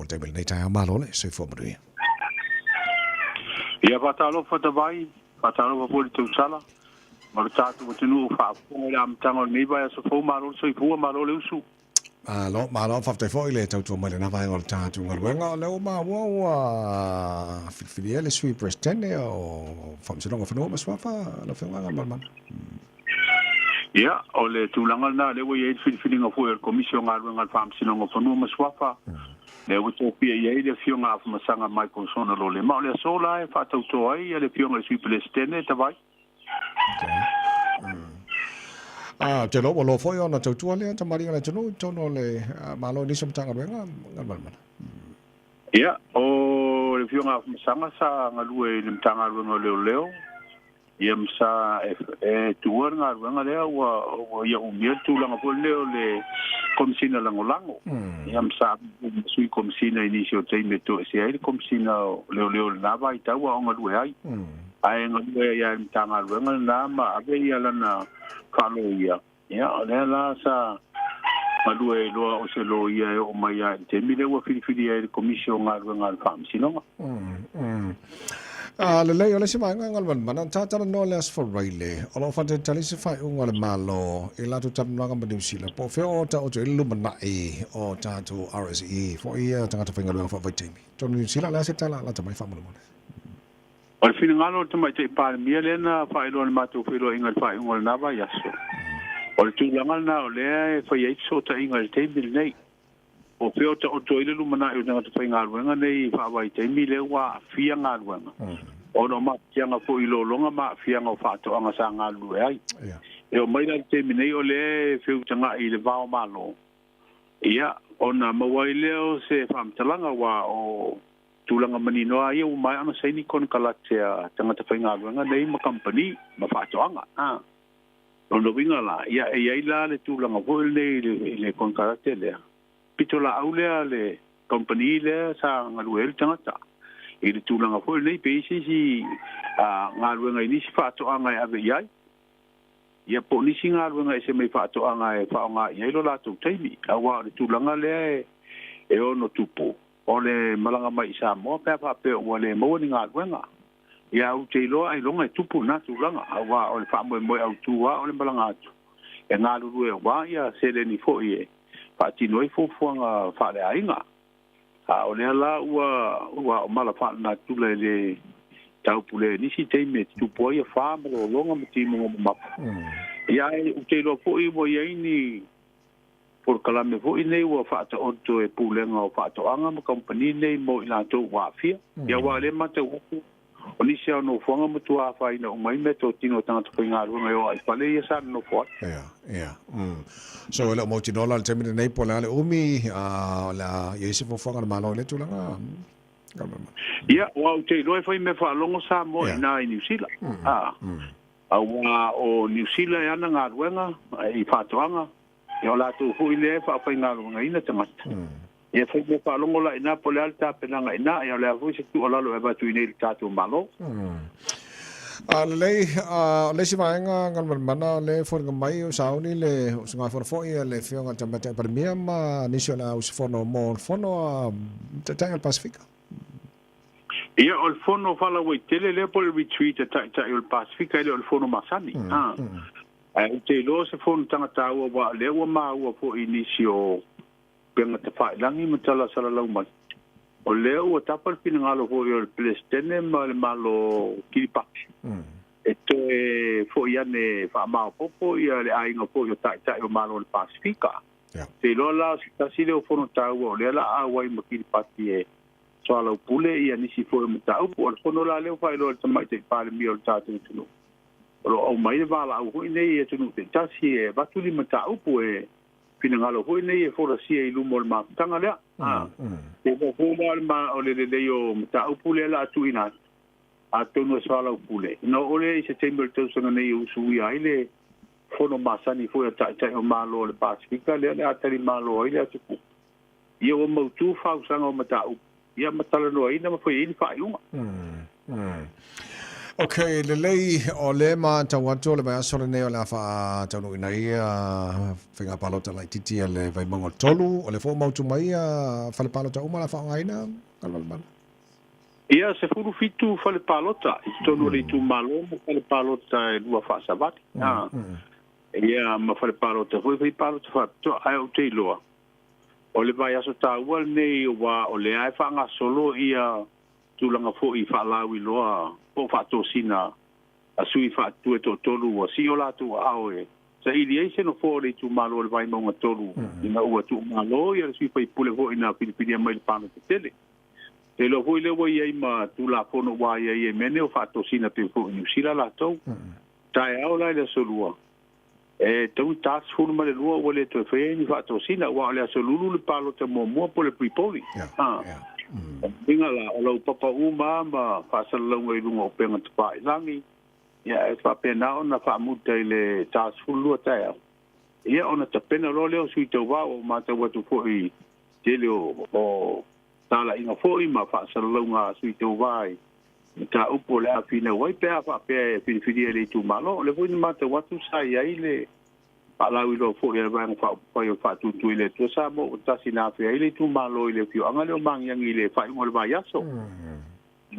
table nei tai malo le se fo mri ia fatalo fatavai fatalo po tu sala ma tatu mo tunu fa po la mtango ni ba so fo malo so fu malo le usu malo fa te fo ile tau tu mai na vai ngol tatu ngol wenga le o ma wa fili le sui president o fa se longa fo ma swafa la fe nga mal ia o le tulanga na le wo ye fili nga fo el commission ngal ngal fam sino ngo fo no ma swafa le utopia ia le fionga af masanga mai consona lo le ma le sola e fa tau to ai le fionga sui president ta vai te lo foi ona tau tua le ta mari le tonu tono le malo ni som tanga wenga ngal ia o le fionga af masanga sa ngalue le tanga wenga leo ia msa tuar ngal le wa ia o miel tu langa po le komsina langolango ia msa sui komsina inisio te meto se ai komsina leo na vai ta wa ngalue ai ai ngalue ia tanga wenga na ma ave ia lana kalo ia le la sa malue lo o se lo ia o mai ia te mile wa fili ai commission ngal fam sinonga le lei ole se mai ngal man ta no les for raile o fa te tali se fai ngal malo e la tu tam nga ma sila po fe o ta o te lu mana e o ta to RSE fo ia tanga ta finga fa vai temi to ni sila la se tala la ta mai fa mo al fin ngalo te mai te pa mi le na fa ilo ma tu filo ingal fa ngol na va yaso o tu langal na o le fa ye so ta ingal te bil nei o pe o to ile lu mana o na te ngal wenga nei fa vai te mi le wa fia ngal wenga o no ma kia nga fo ilo longa ma fia nga fa to anga sa ngal lu ai e o mai na te mi nei o le fe tanga ile va o malo ia ona mawaile o se fam talanga wa o tulanga manino ai o mai ana sai ni kon kalatea tanga te whainga luenga nei ma company ma whaatoanga rondo winga la ia la le tulanga ho le kon kalatea lea pitola au lea le company lea sa ngaluel tangata i le tulanga ho nei peisi si ngaluenga ini si whaatoanga ave iai ia po nisi ngaluenga e se mai whaatoanga e whaonga iai lo lato taimi awa le tulanga lea e ono tupo o le malanga mai sa mo pe o le mo ni nga wenga ia u te lo ai longa tupu na tu langa wa o le fa mo au tu wa o le malanga tu e nga lu e wa ia se le ni fo ie pa ti noi fo nga fa le ainga o le la wa o mala fa na tu le tau pule ni si te me tu po ia fa mo longa mo ti mo ma ia u te lo fo i mo ia ni por kalame vo nei wa fa ta onto e pulenga o fa to anga mo company nei mo ila to wa fia ya wa le mate o ni se no fonga mo tu a fa ina o mai me to tino tanto ko nga ro ngai ai pale ya sa no fo so le mo ti dollar te me nei pola le umi la ye se fo fonga malo le tu langa ya wa te lo foi me fa longo sa mo na New Zealand wa o New Zealand ya nga wenga ai fa to anga yo la tu fu ile fa fa nga nga ina tamat e fa me fa longo la ina pole alta penanga ina ya la fu se tu ala lo ba tu ine ta tu malo le si vai nga mana le for nga mai o sauni le nga for fo ia le fio nga tamata per mia ma nisio la us fono mo fono ta tanga Pacifica ia o fono fala we tele le pol retreat ta il Pacifica le fono masani te lo se fon tanga tawa wa le wa ma wa fo inisio penga te fa langi mutala sala lau ma o le o tapal pinangalo fo yo plestene malo kiripak e to fo ia ne fa ma popo ia le ai no fo yo ta o malo le Pacifica te lo la ta si le fo no tawa le la awa i kiripak e so ala pule ia nisi fo mutau o fo no la le fa lo tamai te pa le mi o ta tu o mai va la o nei e tunu te tasi e batuli mata upo e pinangalo ho nei e fora si e lumol ma tanga le e ho ma o le o mata upo le la tu ina a tonu sala upo le no ole se temble to so nei u sui ai le fono masani fo ta o malo le Pacifica le atari malo ile tu ia o mo tu fa usanga o mata upo ia mata no ina ma foi ele fa uma Okay, le lei o le ma tawato le ba sore ne o la fa tanu ina ia finga palota lai titi le vai mongo tolu o le fo mau tu mai fa le palota uma la fa ngaina kalal man. Ia se furu fitu fale palota, i tonu le tu malo ma fale palota e lua fa sabati. Ia ma fale palota, foi palota fa to ai o te loa. O le vai aso ta ua nei wa o le ai fa nga solo ia tulanga fo i fa lawi loa po fa to sina a sui fa tu e to tolu wa si o la tu au e. Sa ili ai se no fo le tu malo le vai monga tolu. Ina ua tu malo ia sui fa i pule fo ina pilipini mai le pano te tele. E lo foi le wai ai ma tu la pono wai ai e mene o fato sina pe fo ni sila la tau. Tai au la le solua. E tau tas funu ma le lua o le to fe ni fato sina wa le solulu le palo te mo po le pripoli. Inga la o lo papa uma ma fa salonga i lunga o penga te pai langi. Ya e fa pena ona fa muta le tas fulu tai au. Ia ona te pena lo le o sui tau wa o ma te watu fo i tele o tala inga foi ma fa salonga sui te vai ta upo le afina wai pe fa pe fili le tu malo le foi ma te watu sai ai le ala wi lo foi le bang fa yo fa tu le to sa mo ta sina fe ai le tu malo le fio anga le mang yang ile fa mo le vai aso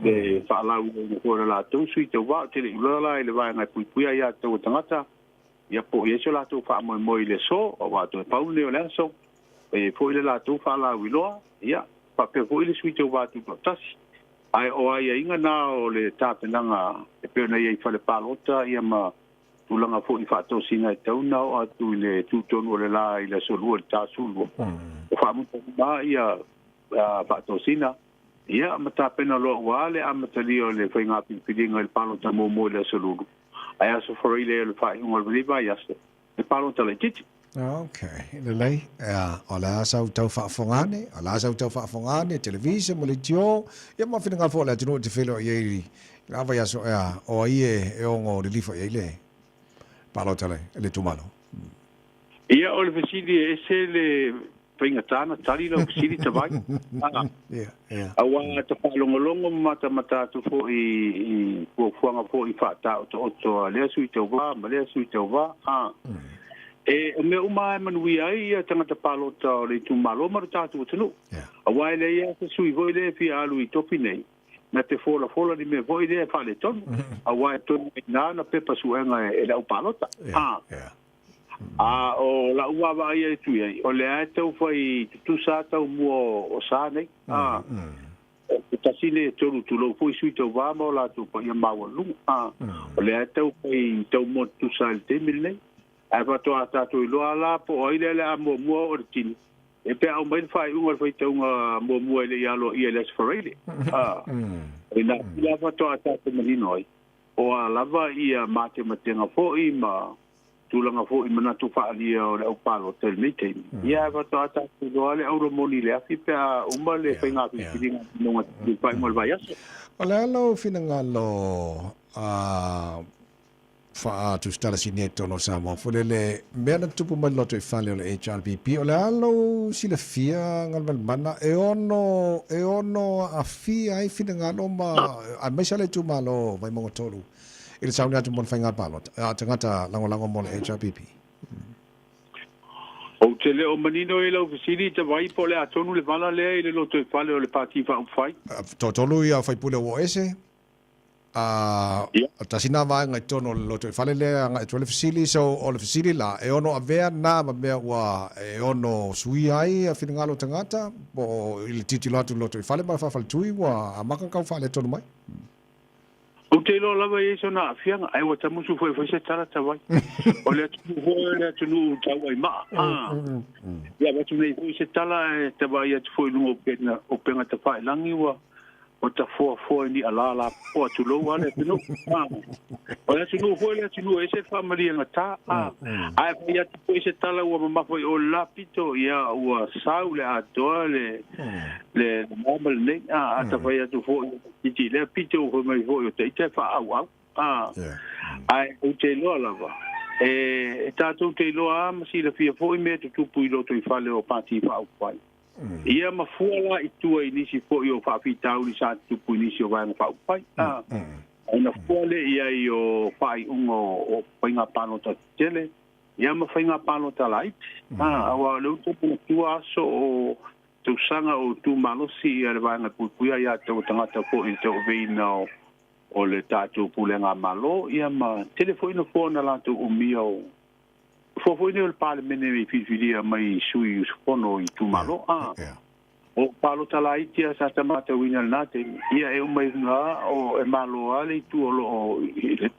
le fa ala wi ko la tu sui te va te le la le vai na pui ya to tangata ya po ye so la tu fa mo le so o va to pa un le so e foi le la tu fa la wi lo ya pe ko ile suite o vatu tasi ai o ai inga na o le tapenanga e pe na ia fale palota ia ma tulanga fo i fato singa tau na o atu le tutonu le la ile solu le tasulu o fa mu ba ia fato sina ia ma tapena lo wale a matali o le fainga pidinga le palota mo le solu ai aso for ile le fa ngol liba ia se le palota le titi. Okay, le lei o la sa tau fa fongane, o la sa tau fa fongane, television mo le tio, ia ma fina fo la tino te felo ye la va ya so o ie e o ngo le lifo ye le. Palo tale, le tumalo. Ia o le fesidi e se le pinga tana tali lo fesidi te vai. Yeah. Awa te palongolongo mata tu fo i fuanga fo i fa ta o le sui te va, ma le sui te va. E me uma manui ai tanga te palota le tu malo ma tatu tunu. Awa le ia se sui voi le fi alu i topi nei. Na te fola ni me voi le fa le ton. Awa ton na pepa suenga e la palota. O la ua va ia tu ai. O le ai tau fai tu sa tau mo o sa nei. Ta sine tolu tu lo foi sui tau va mo la tu pa ia mawa lu. O le ai tau fai tau mo tu sa le te mil nei. Ai pa to ata to lo ala po ai le mo o tin e pe au mai fai un fai tau mo le ya lo ILS for ele ina la pa to ata to mani noi o ala va ia mate matenga fo i ma tulanga fo i mana tu fa ali o le palo tel mite ia pa to ata to lo ale au moni le afi pe o ma le fai nga pi dinga no pa mo va ya Ola lo fina ngalo fa tu stala sineto no samo fulele mena tupu maloto e fale le HRBP o le alo sila fia ngal mana e ono a fia ai fina ngalo ma a mesale tu malo vai mo tolu il sauna tu mon fanga palot a tangata lango mo le HRBP o tele o manino e lo fisili te vai po le atonu le vala le le loto e fale o le pati fa fai tolu ia fai pule o ese tasina va ngai tono lo te fale le ngai to le facility so o le facility la e ono avea na ma me wa e ono sui ai a fina ngalo tangata po il titolo lo te fale ma fa fal tui wa a maka ka fale tono mai o te lo lava e so na fianga ai wa tamu su foi se tala tawai o le tu no tawai ma ya va tu nei foi se tala tawai e foi no o penga te fai langi wa o ta fo ni ala o tu lo wale no o le tu fo le tu ese family nga ta ai ya tu ese tala o ma foi o la pito ya o saule a dole le normal ne ta foi ya tu fo ti le pito o mai fo o te fa au ai o te lo la va e ta tu te lo am si le fia fo me tu pu lo tu fa le o pati fa au pai ia mafuala i tua inisi po i o whawhitau ni sa tupu inisi o vai mo whaupai. Ona kuale ia o pai o painga pano ta tele. Ia ma fainga pano ta light. Awa leu tu tua so o tu sanga o tu malosi ia le vanga pupuia ia te tangata po i te veina o le tatu pulenga malo ia ma telefone fona la tu umio. Fo ni o pale mene mi fifilia mai sui fono i tu malo. O palo talaiti sa tamata winal nate ia e mai nga o e malo ale tu o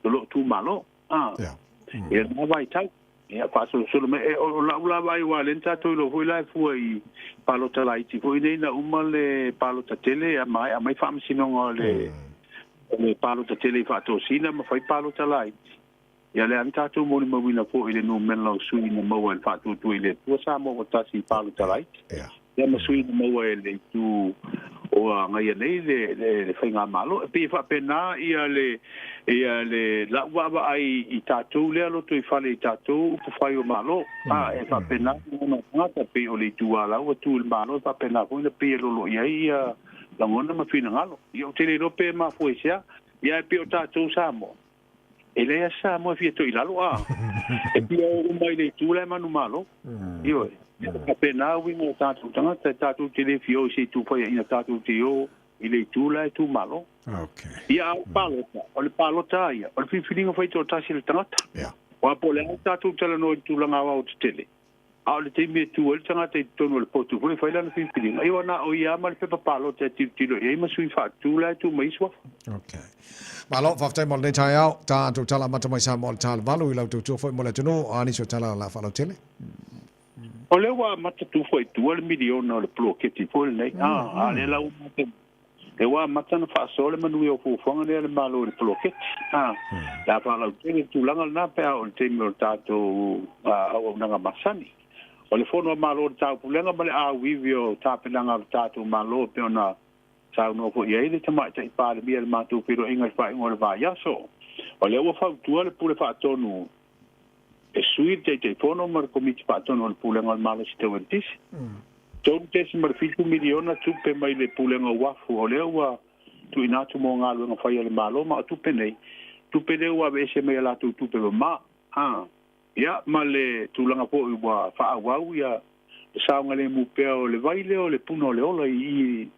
lo tu malo ia na vai tau ia paso solo me o la vai wa lenta to lo foi la foi palo talaiti foi nei na umale palo tatele a mai fam sino le palo tatele fa to sina ma foi palo talaiti ia le anta tu mo mo wina po ile no men lo sui no mo el fa tu ile tu sa mo tasi palo talaiti ia masui no mo ele tu o ngai nei le fainga malo pe fa pena ia le la wa ai i tatu le lo tu fale i tatu pu fai o malo e fa pena no ngata pe o le tu ala o tu malo fa pena ko le pe lo ia la ngona ma fina ngalo io te le no pe ma fu sia ia pe o tatu samo ele sa mo fi to ilalo e pe o mai le tu le manu malo io pena wingo tatu tatu te fio si tu foi ina tatu tio ile tu la tu malo ia palota o le palota ia o le filingo foi to tasi le tangata o pole tatu tele no tu langa wa o tele a le te me tu le tangata i tono le potu foi foi la filingo ia na o ia mal pe palota ti lo ia ma sui fa tu la tu mai swa malo fa tai mo le tai au ta tu tala mata mai sa mo tal valu ila tu foi mo le tuno ani so tala la fa lo tele o le wa mata tu foi tu le miliona le plo ke ti foi nei le la mata le wa mata na fa so le manu o fu fonga le malo le plo ke la fa la tu langa na pe o te mi tato o nanga masani o le fono malo ta pu lenga male a vivio ta pe langa tato malo pe ona sa no fo ye le tama te pa le biel matu pero ingal fa ngol va ya so o le wa fa tu le pu le fa tonu e sui te fono mar komiti patono le pulenga malo si te wentis. Ton te si mar fitu miliona tu pe mai le pulenga wafu o leo wa tu inatu mo ngalo nga fai le malo ma tu pe nei. Tu pe leo wa vese mai la tu pe ma. Ya ma le tu langa po i wa fa wau ya sa ngale mu pe o le vai leo le puno le ola i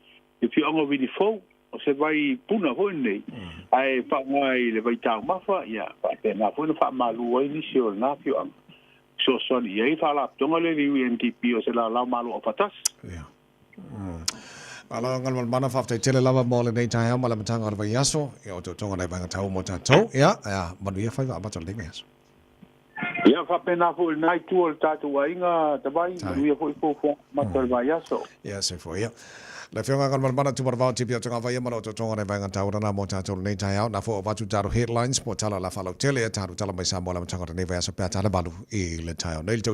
fi ango vini fo o se vai puna ho nei ai fa mai le vai tau mafa ya fa te na fo no fa malu ai ni sio na fio am so ni ai fa la tonga le UNDP o se la malu o patas ya ala ngal mana fa te tele lava mo le nei tai ha mala matanga va yaso e o to tonga nei banga tau mo ta to ya manu ia fa ba to le ngas ya fa pena fo nai tu o tatu ainga tabai manu ia fo ma to va yaso ya se fo ya la fianga kan mana tu barva tipi tonga vai mana to tonga nei banga tau na mo ta to nei tai na fo va tu taru headlines mo tala la fa lo tele taru tala mai sa mo la tanga nei va sa pa tala balu e le tai nei